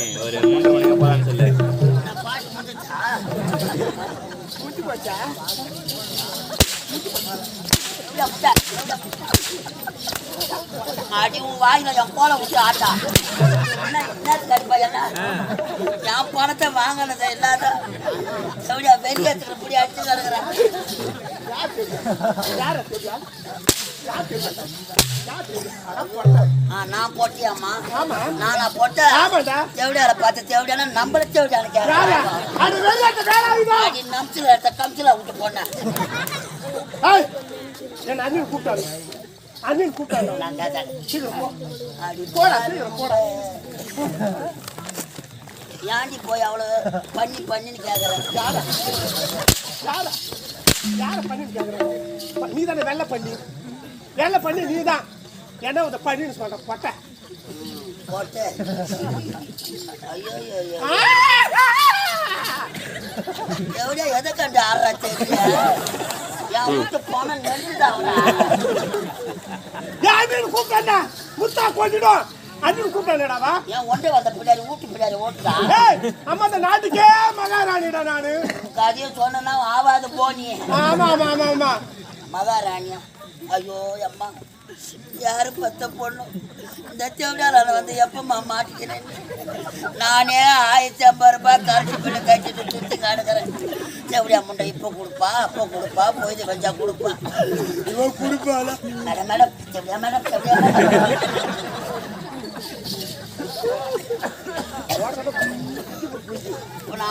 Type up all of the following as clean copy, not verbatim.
ஒரு 3 மணிக்கு போலான்னு சொல்லு. அடி உன் வாயில என் கோலை விட்டு ஆட்டா என்ன கருப்பா என் பணத்தை வாங்கினதை இல்லாத எப்படியா வெளியேற்ற இப்படி அடிச்சு கிடக்குறேன். நான் போட்டியாமா நானா போட்டேன் தேவடியால பார்த்த தேவடியான நம்மள தேவடியான நம்சில எடுத்த கம்சில விட்டு போனேன். ஏண்டி போய் அவ்வளவு பண்ணின்னு கேக்குறேன். நீதானே வெள்ளை பண்ணி நீதான் என்ன பண்ணின்னு சொல்ற பொட்டை போட்டு ஐயோ எவ்வளோ எதை கண்டு ஆடுறா தெரியல. என் வீட்டு போன நெல்லுதான் கூப்பிட்டா முத்தா கொண்டுடும் அண்ணன் கூப்பிட்டாடாவா என் ஒன்றே வந்த பிள்ளையாரி வீட்டு பிள்ளையாரி ஓட்டுதா. அம்மா இந்த நாட்டுக்கே மகாராணிடா நானு அதையும் சொன்னா ஆவாது போனி. ஆமா ஆமா ஆமா ஆமா மகாராணியா ஐயோ அம்மா யாரு பத்த பொண்ணு இந்த தேவடியால வந்து எப்பமா மாட்டிக்கிறேன். நானே 1050 ரூபாய் கரைச்சி பிள்ளை கட்டிட்டு சுத்தி காடுக்கிறேன். தேவடியா முண்டை இப்போ கொடுப்பா அப்போ கொடுப்பா பொய்து வச்சா கொடுப்பா கொடுப்பாளா மேடம் மேடம் தேவடியா மேடம் தேவடியா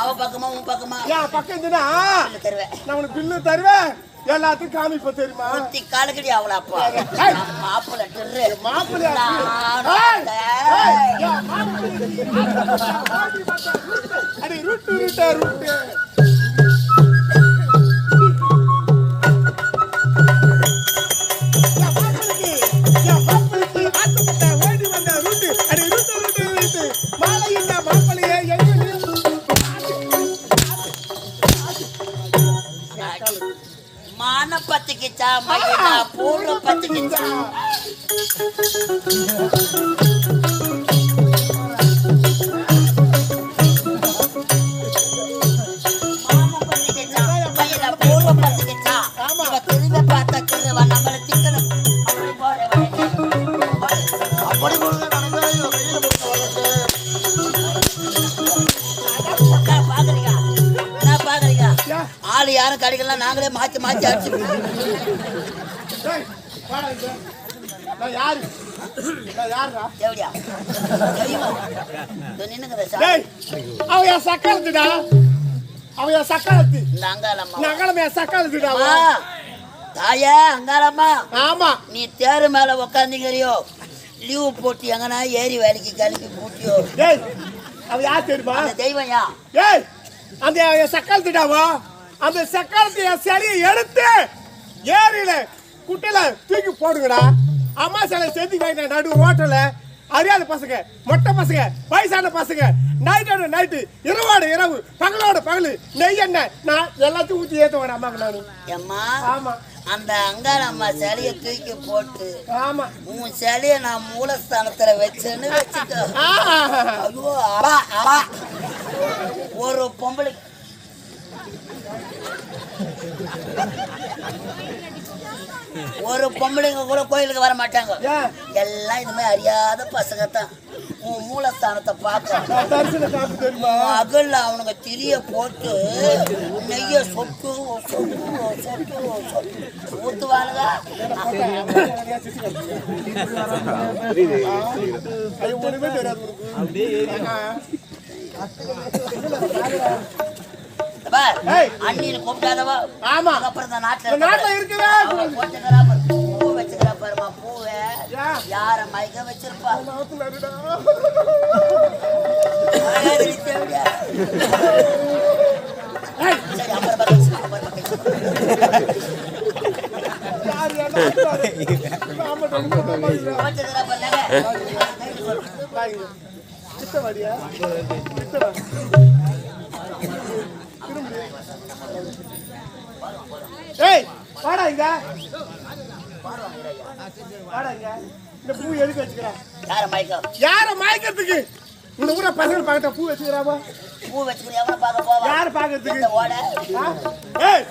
அவ பக்கமா உன் பக்கமா பக்கம் தருவேன். நான் உனக்கு பில்லு தருவேன் எல்லாத்துக்கும் காமிப்ப தெரியுமா காலக்கடி அவளா அப்பா மாப்பிள்ள மாப்பிள்ள அடி ரூட்டு ரூட்டா ரூட்டு மான பத்துக்கிச்சா மயிலா பூர்வ பத்துக்கிச்சா மாமா பத்துக்கிச்சா மயிலா பூர்வ பத்துக்கிச்சா திரும்ப பார்த்தா திருவா நம்மள திக்கணும் அப்படி ஆளு யாரும் கிடைக்கலாம் நாங்களே மாத்தி மாத்தி அடிச்சு நீ தேரு மேல உக்காந்துக்கிறியோ லீவு போட்டு எங்கன்னா ஏறி வேலைக்கு கிளம்பி பூட்டியோ தெய்வம் யா அந்த சக்கால் திடாவா அந்த சக்காலத்தை சரியை எடுத்து ஏரியில குட்டையில தூக்கி போடுங்கடா. அம்மா சிலை சேர்த்து வாங்கின நடு ஹோட்டல அறியாத பசங்க மொட்டை பசங்க வயசான பசங்க நைட்டோட நைட்டு இரவோட இரவு பகலோட பகலு நெய் எண்ணெய் நான் எல்லாத்தையும் ஊற்றி ஏற்றுவேன் அம்மாக்கு நானு. ஆமா அந்த அங்காள அம்மா சிலைய தூக்கி போட்டு ஆமா உன் சிலைய நான் மூலஸ்தானத்துல வச்சேன்னு வச்சுட்டோ. ஒரு பொம்பளை பொம்பளைங்க கூட கோயிலுக்கு வர மாட்டாங்க. எல்லாம் இது மாதிரி அறியாத பசங்க தான் உன் மூலஸ்தானத்தை பார்க்க அகல்ல அவனுங்க திரிய போட்டு நெய்ய சொட்டு ஊத்துவானுங்க. அண்ணின்னு கூப்பிட்டாதவா ஆமா அப்புறம் இந்த நாட்டுல இருக்கவே பூ வச்சுக்கிறா பாருமா பூவை யார மயக்க வச்சிருப்பா. சரி அப்புறம் வாடா இங்க வாடா இங்க இந்த பூ எதுக்கு வச்சுக்கிறேன்? யார மயக்கம்? யார மயக்கிறதுக்கு? இந்த ஊரை பசங்க பார்க்கட்ட பூ வச்சுக்கிறாவா? பூ வச்சுக்கிற எவனை பார்க்க போவா? யாரு பார்க்கறதுக்கு? இந்த ஓட ஏய்,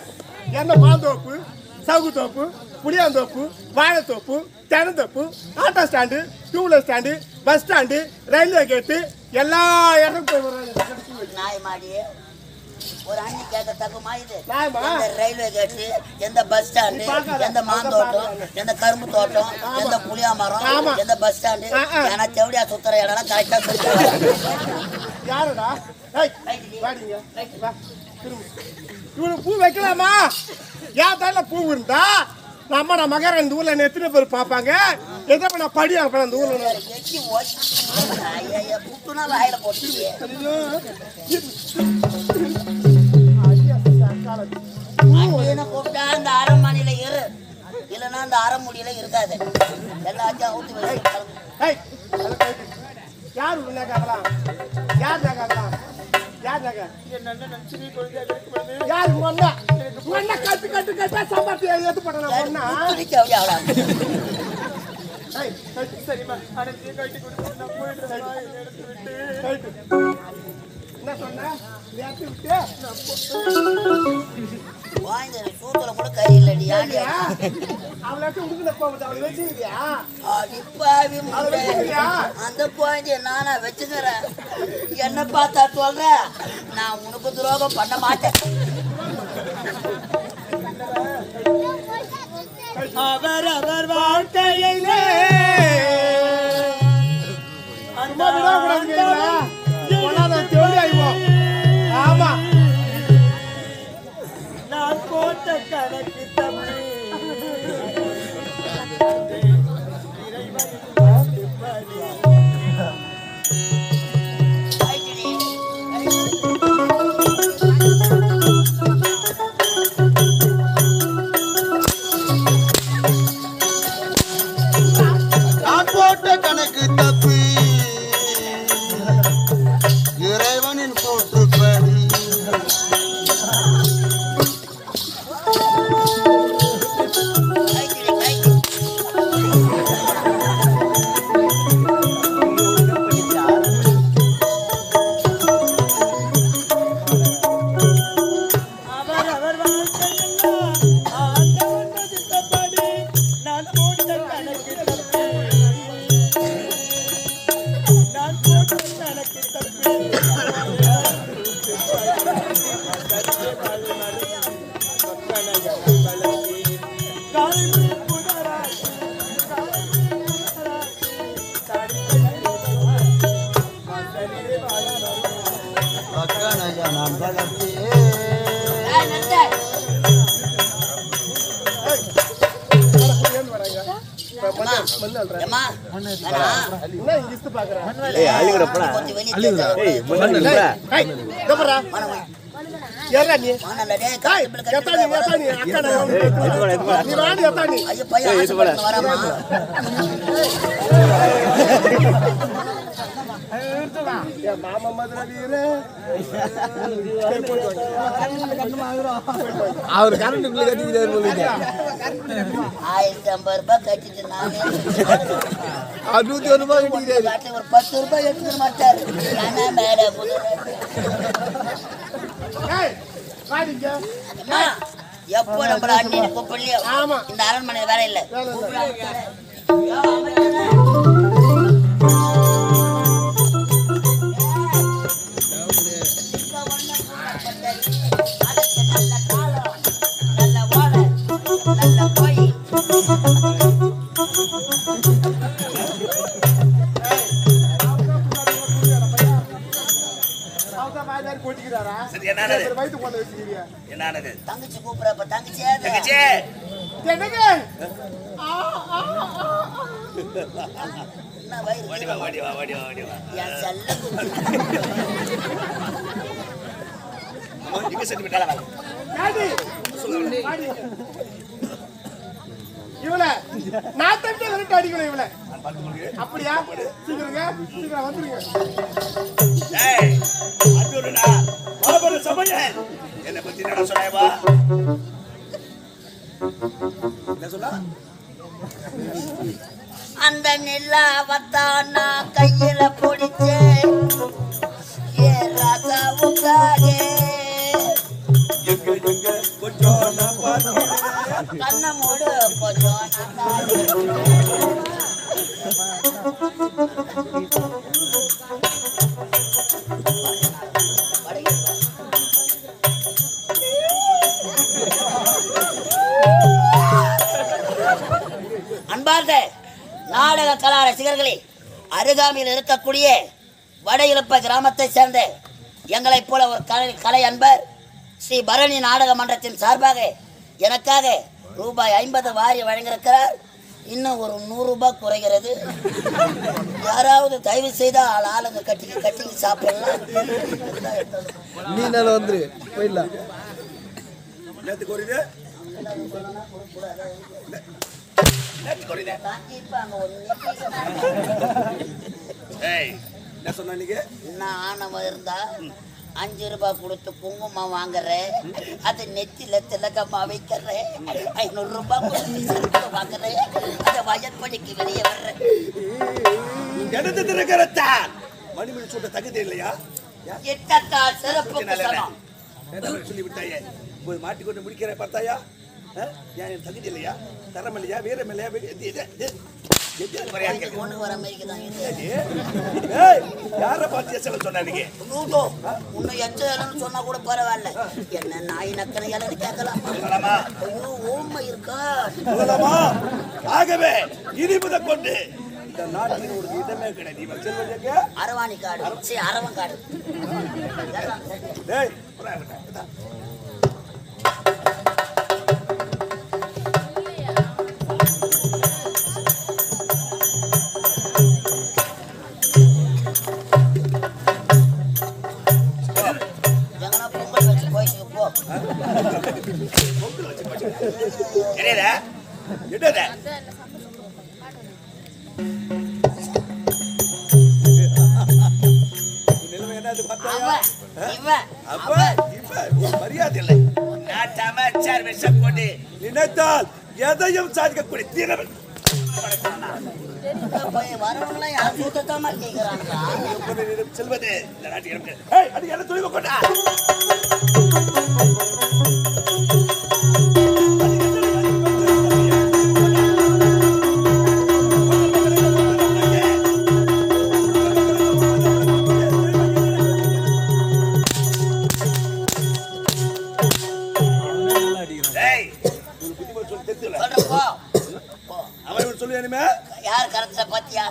என்ன மாந்தோப்பு, சவுகு தோப்பு, புளியாந்தோப்பு, வாழைத்தோப்பு, தென்னந்தோப்பு, auto stand, two wheeler stand, bus stand, railway கேட்டு எல்லா இடத்துக்கும் போய் வர்றாங்க. நாய் மாடி ஒரு அண்ணி கேட்க தப்புமா இது? நாயமா? எந்த ரயில்வே கேட்டு, எந்த பஸ் ஸ்டாண்டு, எந்த மாந்தோட்டம், எந்த கரும்பு தோட்டம், எந்த புளியா மரம், எந்த பஸ் ஸ்டாண்டு, ஏன்னா செவடியா சுத்துற இடம் கரெக்டா சொல்லி யாருடா? ஏய், வாடிங்க. வா, திரும்ப. இவனுக்கு பூ வைக்கலாமா? ஏன் தானே பூ இருந்தா நம்ம மகர இந்த ஊர்ல எத்தனை பேர் பார்ப்பாங்க? எதை நான் படி அனுப்பேன் அந்த ஊர்ல. எச்சி புட்டுனா வாயில போட்டு கூப்பிட்டா அந்த அரண்மனையில இரு, இல்லைன்னா அந்த அரண்மொழியில இருக்காது. எல்லாத்தையும் அவுத்து ஏய், யார் நகாக்கலாம்? யார் நகாக்கலாம்? யார் நகை? யார் ஒன்னா ஒன்னா கட்டு கட்டு கட்டா சம்பாத்தி ஏத்து போட்டா ஒன்னா சரிமா அடச்சி கட்டி கொடுத்து நான் போயிடுறேன். என்ன சொன்னா? ஏத்து விட்டு வாய்ந்த சூத்துல கூட கை இல்லடி. அவளாட்டு உடுக்குல போகுது. அவளை வச்சுக்கிறியா? அடிப்பாவி அந்த குழந்தைய நானா வச்சுக்கிறேன். என்ன பார்த்தா சொல்ற? நான் உனக்கு துரோகம் பண்ண மாட்டேன். அவர் அவர் வாழ்க்கையிலே ஆமா நான் போட்ட கணக்கு தம்பி கணக்கு தப்பி இறைவனின் போற்றுப்படி அவர் கரண்ட் பில் கட்டிக்கிறாரு போல 1050 ரூபாய் கட்டிட்டு நானே 101 ரூபாய் கட்டிக்கிறாரு. ஒரு 10 ரூபாய் எடுத்துக்க மாட்டாரு. நானே மேடை எப்போ நம்மள அண்ணி கூப்பிடலையோ இந்த அரண்மனை வேலை இல்லை. தங்கச்சி கூப்பிடுறப்ப தங்கச்சி இவள நான் தட்டி விரட்டு அடிக்கணும் இவள. அப்படியா? சீக்கிரங்க சீக்கிரம் வந்துருங்க. என்ன பத்தி என்ன சொல்லாயவா? என்ன சொல்ல? அந்த நிலாவத்தான் நான் கையில பிடிச்சேன். அழகாக கொஞ்சம் நான் பார்க்கிறேன். கண்ண மூடு கொஞ்சம் அன்பார்ந்த நாடக கலா ரசிகர்களே, அருகாமையில் இருக்கக்கூடிய வட இழுப்ப கிராமத்தை சேர்ந்த எங்களைப் போல ஒரு கலை அன்பர் ஸ்ரீ பரணி நாடக மன்றத்தின் சார்பாக எனக்காக ரூபாய் 50 வாரி வழங்கியிருக்கிறார். இன்னும் ஒரு 100 ரூபாய் குறைகிறது. யாராவது தயவு செய்தால் ஆளுங்க கட்டி சாப்பிடலாம். நீ நல்லா வந்துரு போயிடலாம். நேத்து குறையுது. நேத்து குறையுது. ஏய், என்ன சொன்ன நீங்க? நான் ஆணவம் இருந்தா 5 ரூபாய் கொடுத்து குங்குமம் வாங்குறேன், அது நெத்தில திலகமா வைக்கிறேன். 500 ரூபாய் கொடுத்து செருப்பு வாங்குறேன், அதை வயற்படிக்கு வெளியே வர்றேன். எடுத்து திருக்கிறத்தான் மணிமணி சூட்ட தகுதி இல்லையா? எட்டத்தால் சிறப்புக்கு சமம். சொல்லி விட்டாயே, போய் மாட்டிக்கொண்டு முடிக்கிற பார்த்தாயா? ஏன் தகுதி இல்லையா? தரம் இல்லையா? வீரம் இல்லையா? கொண்டு வர மாதிரி தான் இது. யார பார்த்து எச்சல சொன்ன நீங்க? உன்னை எச்சலன்னு சொன்னா கூட பரவாயில்ல. என்ன நாய் நக்கனை இலன்னு கேட்கலாமா? ஐயோ ஓமை இருக்கா? ஆகவே இனி முதல் கொண்டு இந்த நாட்டில் ஒரு இடமே கிடையாது. இவன் செல்வதற்கு அரவாணி காடு, சரி அரவன் காடு. டேய் மரியாதை இல்லை. அமைச்சர் விஷம் கொண்டு நினைத்தால் எதையும் சாதிக்கக்கூடிய தீரவன் செல்வது இந்த நாட்டுக்கு துணிவு கொண்டா. யார் கரத்துல பாத்தியா?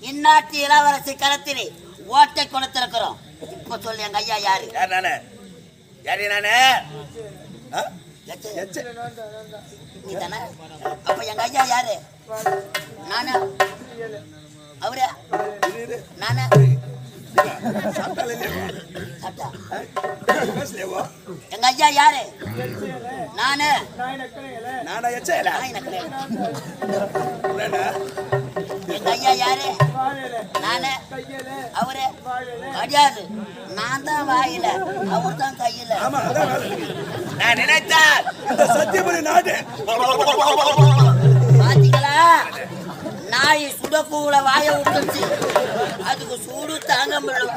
இந்நாட்டு இளவரசி கரத்திலே ஓட்டை கொடுத்திருக்கிறோம். இப்ப சொல்லு எங்க ஐயா யாரு? நானு யாரு? நானு நீ தானே? அப்ப எங்க ஐயா யாரு? நானு அவரு நானு எங்க ஐயா யாரு? நானு நானா எச்சல எங்க ஐயா யாரு? நானு அவரு கிடையாது. நான் தான் வாயில, அவர் தான் கையில. நான் நினைத்தேன் இந்த சத்தியபுரி நாடு பாத்தீங்களா? நாய் சுடக்கூட வாய விட்டுச்சு, அதுக்கு சூடு தாங்க முடியல.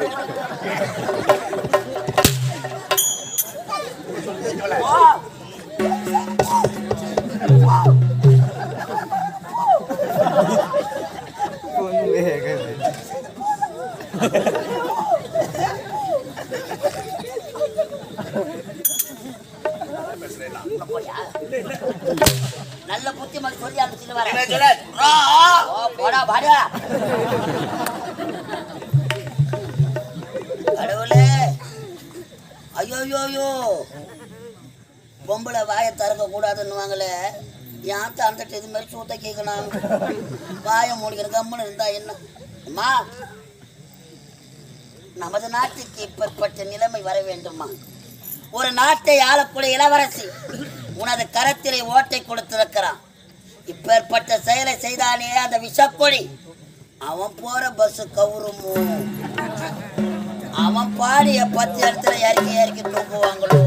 நல்ல புத்திமதி சொல்லி அந்த வர போடா பாடா. கடவுளே, ஐயோயோயோ, பொம்பளை வாயை திறக்க கூடாதுன்னு வாங்கல. ஏன் அந்த இது மாதிரி சூத்த கேட்கணும்? வாயை மூடிக்கிற கம்முன்னு இருந்தா என்ன? அம்மா, நமது நாட்டுக்கு இப்பேற்பட்ட நிலைமை வர வேண்டுமா? ஒரு நாட்டை ஆளக்கூடிய இளவரசி உனது கரத்திலே ஓட்டை கொடுத்திருக்கிறான். இப்பேற்பட்ட செயலை செய்தானே அந்த விஷக்கொடி, அவன் போற பஸ் கவுருமோ? அவன் பாடிய 10 இடத்துல இறக்கி தூக்குவாங்களோ?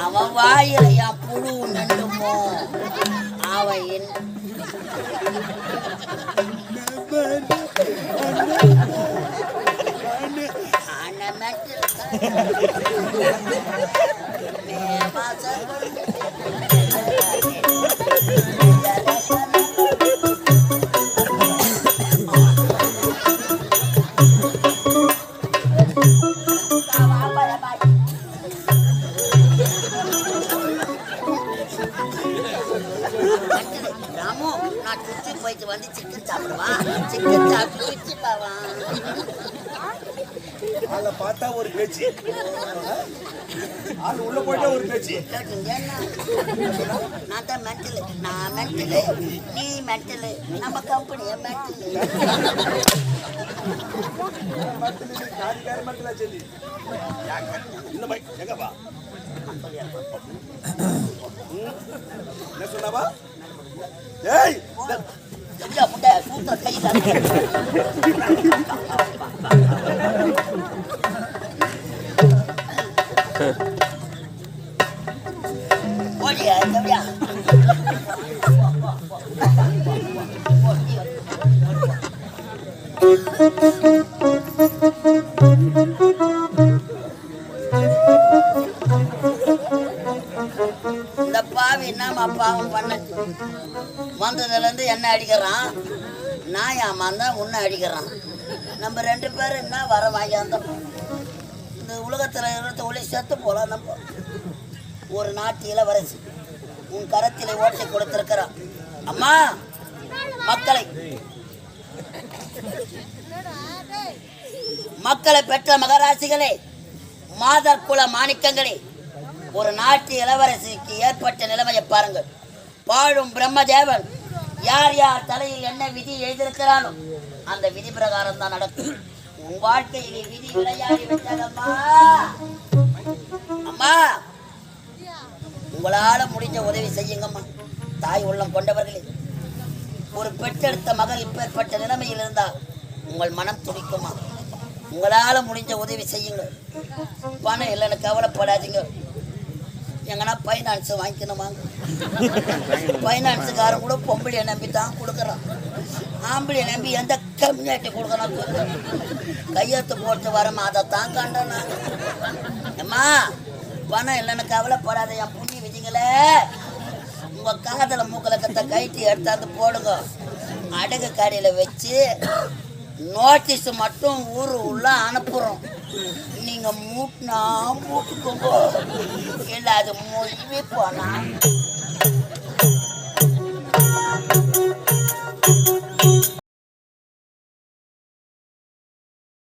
அவன் வாயில என் புழு நண்டுமோ? அவன் ராமு நான் சுற்றி போயிட்டு வந்து சிக்கன் சாப்பிடுவா சிக்கன் சாப்பிட்டு சுற்றி பாவா ஆளை பார்த்தா ஒரு பேச்சு, ஆள் உள்ள போயிட்டா ஒரு பேச்சு. நான் தான் மென்டலு, நான் மென்டலு, நீ மென்டலு, நம்ம கம்பெனியை மென்டலு. எங்கப்பா என்ன சொன்னாவா? ஏய் எப்படியா முட்டை சூத்திர கை ஓடியா எப்படியா இந்த பாவி என்னம்மா பாவம் பண்ண வந்ததுலேருந்து என்ன அடிக்கிறான், நான் ஏமாந்தா உன்னை அடிக்கிறான். நம்ம 2 பேரும் என்ன வர வாங்கியாந்தோம். இந்த உலகத்தில் இருக்கிற ஒளி செத்து போகலாம். நம்ம ஒரு நாட்டு இளவரசி உன் கரத்திலே ஓட்டை கொடுத்திருக்கிறான். அம்மா மக்களை பெற்ற மகராசிகளே, மாதர் குல மாணிக்கங்களே, ஒரு நாட்டு இளவரசிக்கு ஏற்பட்ட நிலைமையை பாருங்கள். வாழும் பிரம்மதேவன் யார் யார் தலையில் என்ன விதி எழுதியிருக்கிறானோ அந்த விதி பிரகாரம் தான் நடக்கும். உன் வாழ்க்கையிலே விதி விளையாடி விட்டதம்மா. அம்மா உங்களால முடிஞ்ச உதவி செய்யுங்கம்மா. தாய் உள்ளம் கொண்டவர்களே, ஒரு பெற்றெடுத்த மகள் இப்பேற்பட்ட நிலைமையில் இருந்தால் உங்கள் மனம் துடிக்குமா? உங்களால முடிஞ்ச உதவி செய்யுங்க. பணம் இல்லைன்னு கவலைப்படாதீங்க. எங்கன்னா ஃபைனான்ஸ் வாங்கிக்கணுமாங்க. ஃபைனான்ஸுக்காரன் கூட பொம்பளையை நம்பி தான் கொடுக்குறான். ஆம்பளையை நம்பி எந்த கம்யூனிட்டி கொடுக்குறான்? கையெழுத்து போட்டு வரமா அதைத்தான் கண்டேன் நான். அம்மா பணம் இல்லைன்னு கவலைப்படாத என் புண்ணி விதிங்களே. உங்கள் காதலை மூக்கலக்கத்தை கைட்டி எடுத்தாந்து போடுங்க. அடகு கடையில் வச்சு நோட்டீஸ் மட்டும் ஊர் உள்ள அனுப்புகிறோம். நீங்கள் மூட்டினா மூட்டுக்கோங்க, இல்லை அது மொழி போனா